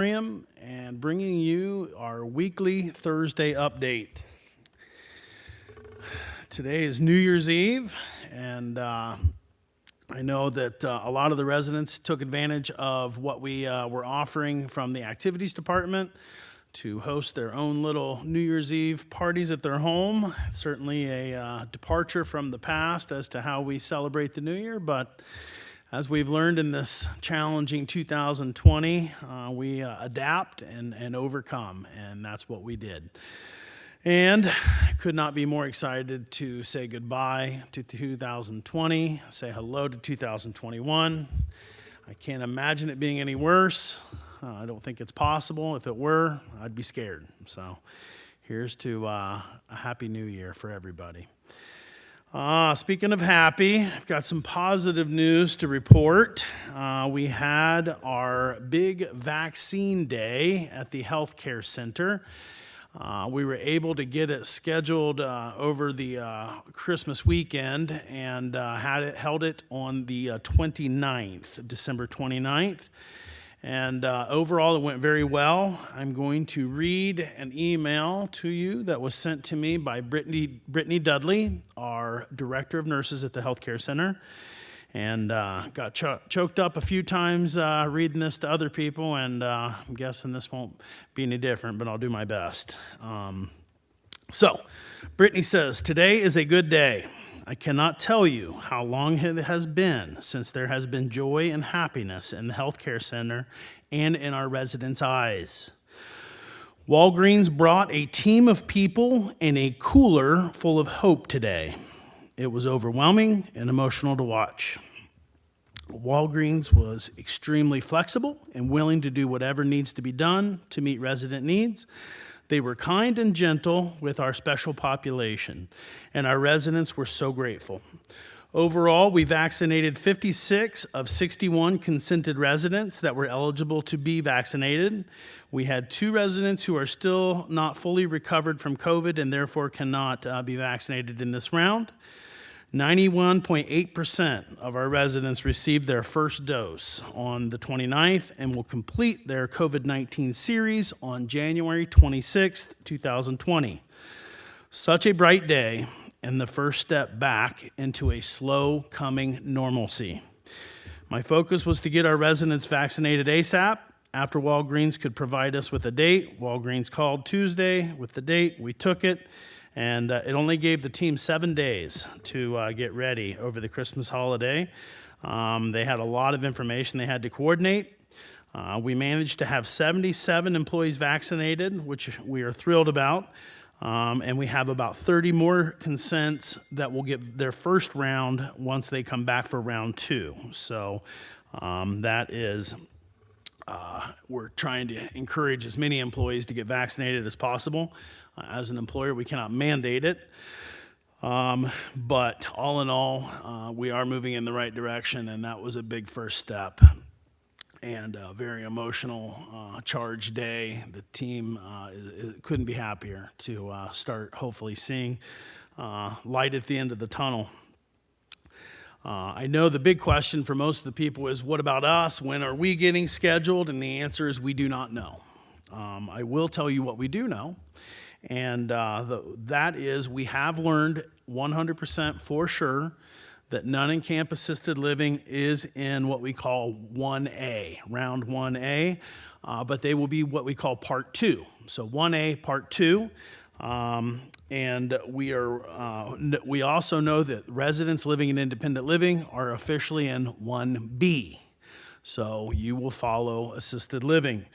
And bringing you our weekly Thursday update. Today is New Year's Eve, and I know that a lot of the residents took advantage of what we were offering from the activities department to host their own little New Year's Eve parties at their home. It's certainly a departure from the past as to how we celebrate the New Year, but as we've learned in this challenging 2020, we adapt and overcome, and that's what we did. And I could not be more excited to say goodbye to 2020, say hello to 2021. I can't imagine it being any worse. I don't think it's possible. If it were, I'd be scared. So here's to a happy new year for everybody. Speaking of happy, I've got some positive news to report. We had our big vaccine day at the healthcare center. We were able to get it scheduled over the Christmas weekend and held it on the 29th, December 29th. And overall, it went very well. I'm going to read an email to you that was sent to me by Brittany Dudley, our director of nurses at the healthcare center, and got choked up a few times reading this to other people, and I'm guessing this won't be any different, but I'll do my best. So, Brittany says, "Today is a good day. I cannot tell you how long it has been since there has been joy and happiness in the healthcare center and in our residents' eyes. Walgreens brought a team of people and a cooler full of hope today. It was overwhelming and emotional to watch. Walgreens was extremely flexible and willing to do whatever needs to be done to meet resident needs. They were kind and gentle with our special population, and our residents were so grateful. Overall, we vaccinated 56 of 61 consented residents that were eligible to be vaccinated. We had 2 residents who are still not fully recovered from COVID and therefore cannot be vaccinated in this round. 91.8% of our residents received their first dose on the 29th and will complete their COVID-19 series on January 26th, 2020. Such a bright day and the first step back into a slow coming normalcy. My focus was to get our residents vaccinated ASAP. After Walgreens could provide us with a date, Walgreens called Tuesday with the date, we took it. And it only gave the team 7 days to get ready over the Christmas holiday. They had a lot of information they had to coordinate. We managed to have 77 employees vaccinated, which we are thrilled about. And we have about 30 more consents that will get their first round once they come back for round 2. So that is... we're trying to encourage as many employees to get vaccinated as possible. As an employer, we cannot mandate it. But all in all, we are moving in the right direction, and that was a big first step. And a very emotional, charged day. The team couldn't be happier to start hopefully seeing light at the end of the tunnel. I know the big question for most of the people is, what about us? When are we getting scheduled? And the answer is we do not know. I will tell you what we do know, and that is we have learned 100% for sure that none in camp assisted living is in what we call 1A, round 1A, but they will be what we call part 2. So 1A, part 2. And we also know that residents living in independent living are officially in 1B. So you will follow assisted living.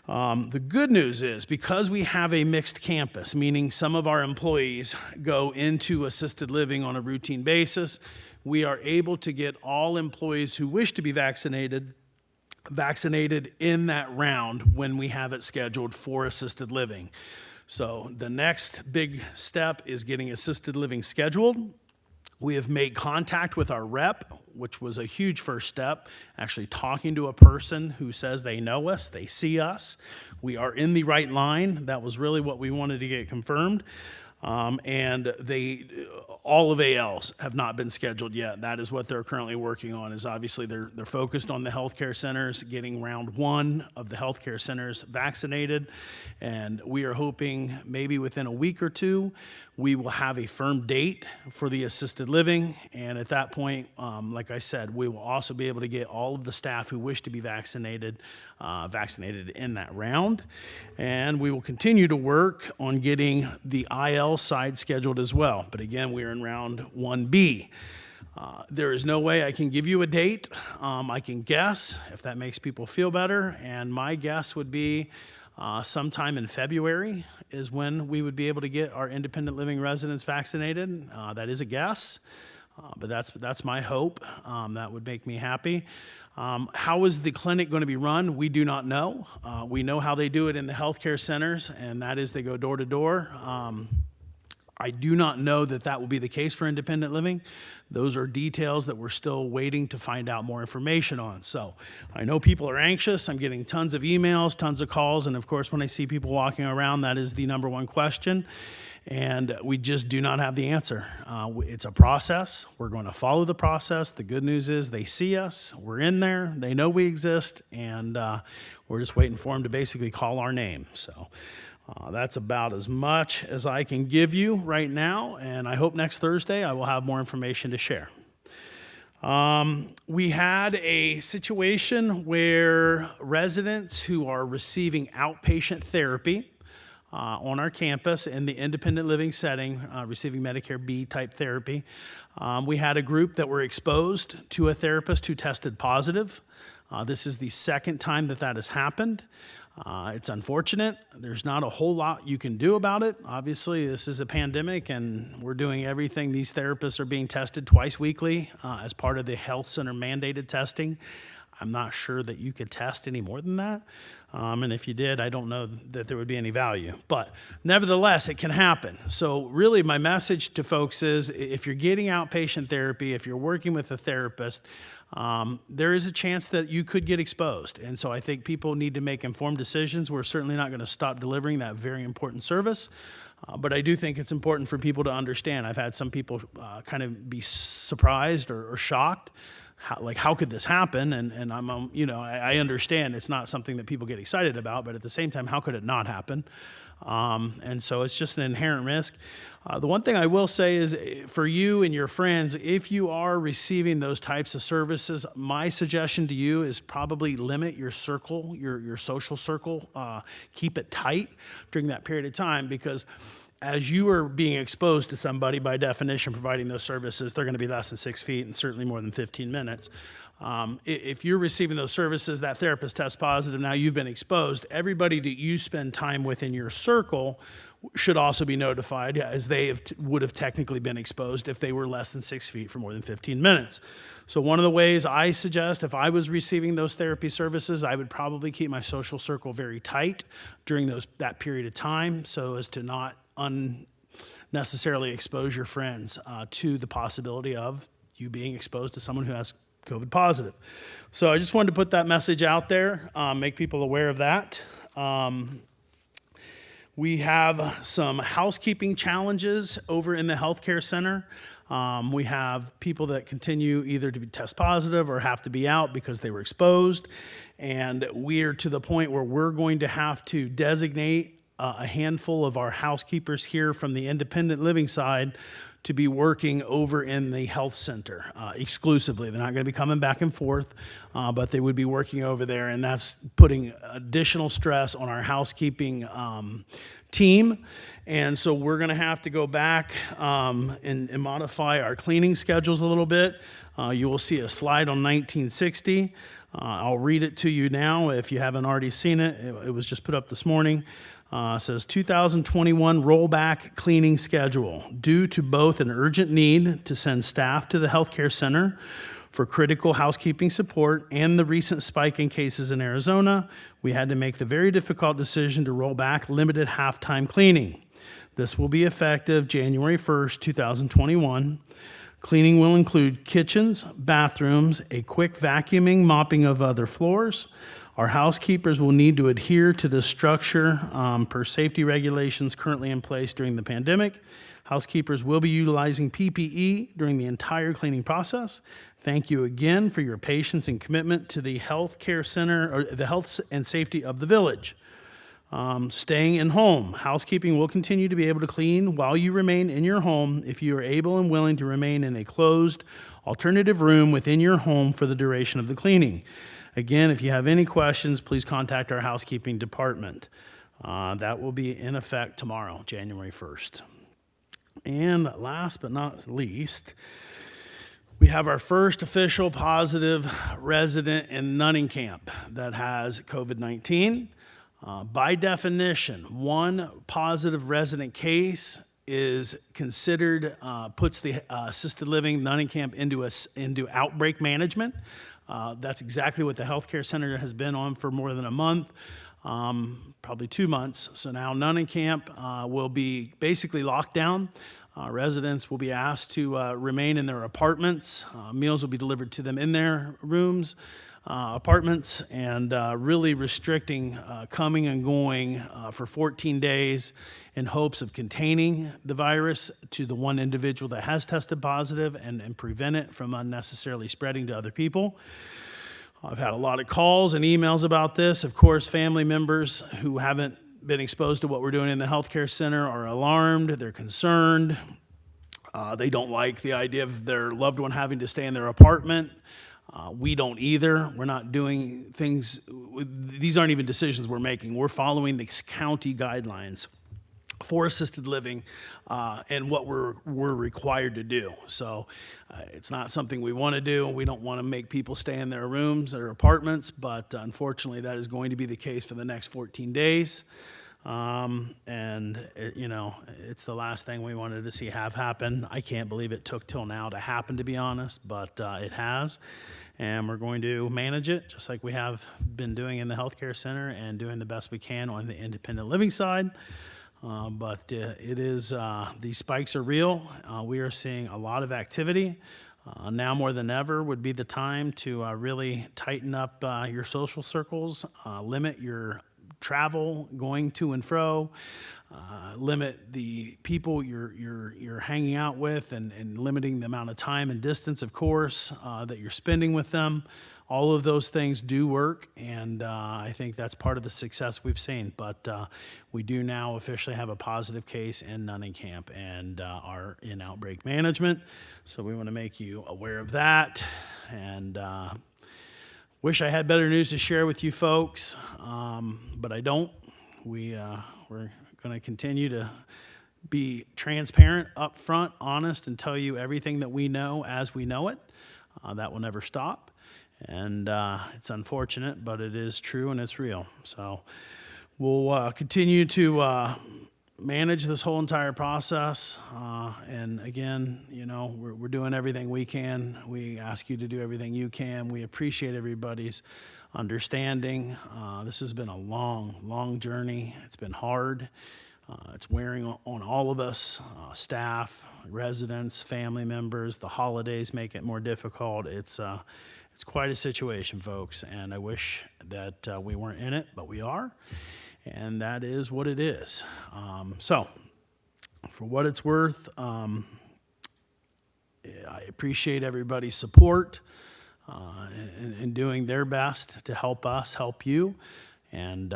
The good news is because we have a mixed campus, meaning some of our employees go into assisted living on a routine basis, we are able to get all employees who wish to be vaccinated in that round when we have it scheduled for assisted living. So the next big step is getting assisted living scheduled. We have made contact with our rep, which was a huge first step, actually talking to a person who says they know us, they see us. We are in the right line. That was really what we wanted to get confirmed. And all of ALs have not been scheduled yet. That is what they're currently working on. Is obviously they're focused on the healthcare centers, getting round one of the healthcare centers vaccinated, and we are hoping maybe within a week or two we will have a firm date for the assisted living. And at that point, like I said, we will also be able to get all of the staff who wish to be vaccinated in that round. And we will continue to work on getting the IL side scheduled as well. But again, we are in round 1B. There is no way I can give you a date. I can guess if that makes people feel better. And my guess would be sometime in February is when we would be able to get our independent living residents vaccinated. That is a guess, but that's my hope. That would make me happy. How is the clinic going to be run? We do not know. We know how they do it in the healthcare centers, and that is they go door to door. I do not know that that will be the case for independent living. Those are details that we're still waiting to find out more information on. So I know people are anxious. I'm getting tons of emails, tons of calls, and of course, when I see people walking around, that is the number one question. And we just do not have the answer. It's a process. We're going to follow the process. The good news is they see us. We're in there. They know we exist, and we're just waiting for them to basically call our name. So that's about as much as I can give you right now, and I hope next Thursday I will have more information to share. We had a situation where residents who are receiving outpatient therapy on our campus in the independent living setting, receiving Medicare B type therapy, we had a group that were exposed to a therapist who tested positive. This is the second time that has happened. It's unfortunate. There's not a whole lot you can do about it. Obviously, this is a pandemic, and we're doing everything. These therapists are being tested twice weekly as part of the health center mandated testing. I'm not sure that you could test any more than that. And if you did, I don't know that there would be any value. But nevertheless, it can happen. So really my message to folks is if you're getting outpatient therapy, if you're working with a therapist, there is a chance that you could get exposed. And so I think people need to make informed decisions. We're certainly not going to stop delivering that very important service. But I do think it's important for people to understand. I've had some people kind of be surprised or shocked. How could this happen? And I'm, I understand it's not something that people get excited about, but at the same time, how could it not happen? And so it's just an inherent risk. The one thing I will say is for you and your friends, if you are receiving those types of services, my suggestion to you is probably limit your circle, your social circle, keep it tight during that period of time, because as you are being exposed to somebody, by definition, providing those services, they're going to be less than 6 feet and certainly more than 15 minutes. If you're receiving those services, that therapist tests positive, now you've been exposed, everybody that you spend time with in your circle should also be notified, as they would have technically been exposed if they were less than 6 feet for more than 15 minutes. So one of the ways I suggest, if I was receiving those therapy services, I would probably keep my social circle very tight during that period of time so as to not unnecessarily expose your friends to the possibility of you being exposed to someone who has COVID positive. So I just wanted to put that message out there, make people aware of that. We have some housekeeping challenges over in the healthcare center. We have people that continue either to be test positive or have to be out because they were exposed. And we're to the point where we're going to have to designate a handful of our housekeepers here from the independent living side to be working over in the health center exclusively. They're not going to be coming back and forth, but they would be working over there, and that's putting additional stress on our housekeeping team. And so we're going to have to go back and modify our cleaning schedules a little bit. You will see a slide on 1960. I'll read it to you now if you haven't already seen it. It was just put up this morning. It says 2021 rollback cleaning schedule. Due to both an urgent need to send staff to the healthcare center for critical housekeeping support and the recent spike in cases in Arizona, we had to make the very difficult decision to roll back limited halftime cleaning. This will be effective January 1st, 2021. Cleaning will include kitchens, bathrooms, a quick vacuuming, mopping of other floors. Our housekeepers will need to adhere to this structure per safety regulations currently in place during the pandemic. Housekeepers will be utilizing PPE during the entire cleaning process. Thank you again for your patience and commitment to the health care center, or the health and safety of the village. Staying in home. Housekeeping will continue to be able to clean while you remain in your home if you are able and willing to remain in a closed alternative room within your home for the duration of the cleaning. Again, if you have any questions, please contact our housekeeping department. That will be in effect tomorrow, January 1st. And last but not least, we have our first official positive resident in Nunningcamp that has COVID-19. By definition, one positive resident case is considered, puts the assisted living Nunningcamp into outbreak management. That's exactly what the healthcare center has been on for more than a month, probably 2 months. So now Nunningcamp will be basically locked down. Residents will be asked to remain in their apartments. Meals will be delivered to them in their rooms, apartments, and really restricting coming and going for 14 days in hopes of containing the virus to the one individual that has tested positive and prevent it from unnecessarily spreading to other people. I've had a lot of calls and emails about this. Of course, family members who haven't been exposed to what we're doing in the healthcare center are alarmed, they're concerned. They don't like the idea of their loved one having to stay in their apartment. We don't either. We're not doing things, these aren't even decisions we're making. We're following the county guidelines for assisted living and what we're required to do. So it's not something we want to do. We don't want to make people stay in their rooms or apartments, but unfortunately that is going to be the case for the next 14 days. It's the last thing we wanted to see have happen. I can't believe it took till now to happen, to be honest, but it has. And we're going to manage it just like we have been doing in the healthcare center and doing the best we can on the independent living side. It is, these spikes are real. We are seeing a lot of activity. Now more than ever would be the time to really tighten up your social circles, limit your travel going to and fro, limit the people you're hanging out with, and limiting the amount of time and distance, of course, that you're spending with them. All of those things do work, and I think that's part of the success we've seen. But we do now officially have a positive case in Nunningcamp and are in outbreak management. So we want to make you aware of that. And wish I had better news to share with you folks, but I don't. We're going to continue to be transparent, upfront, honest, and tell you everything that we know as we know it. That will never stop. And it's unfortunate, but it is true and it's real. So we'll continue to manage this whole entire process. And again, we're doing everything we can. We ask you to do everything you can. We appreciate everybody's understanding. This has been a long, long journey. It's been hard. It's wearing on all of us, staff, residents, family members. The holidays make it more difficult. It's quite a situation, folks, and I wish that we weren't in it, but we are, and that is what it is. So, for what it's worth, I appreciate everybody's support in doing their best to help us help you, and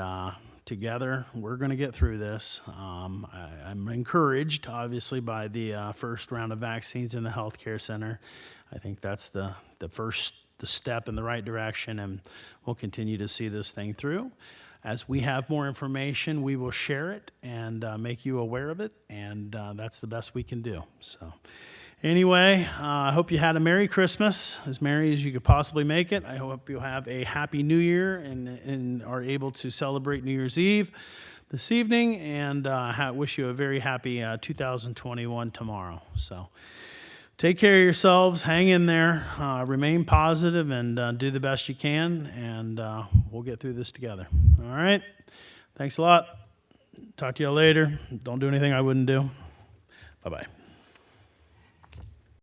together we're going to get through this. I'm encouraged, obviously, by the first round of vaccines in the healthcare center. I think that's the step in the right direction, and we'll continue to see this thing through. As we have more information, we will share it and make you aware of it, and that's the best we can do. So anyway, I hope you had a Merry Christmas, as merry as you could possibly make it. I hope you'll have a Happy New Year and are able to celebrate New Year's Eve this evening, and wish you a very happy 2021 tomorrow. So take care of yourselves, hang in there, remain positive, and do the best you can, and we'll get through this together. All right? Thanks a lot. Talk to you all later. Don't do anything I wouldn't do. Bye-bye.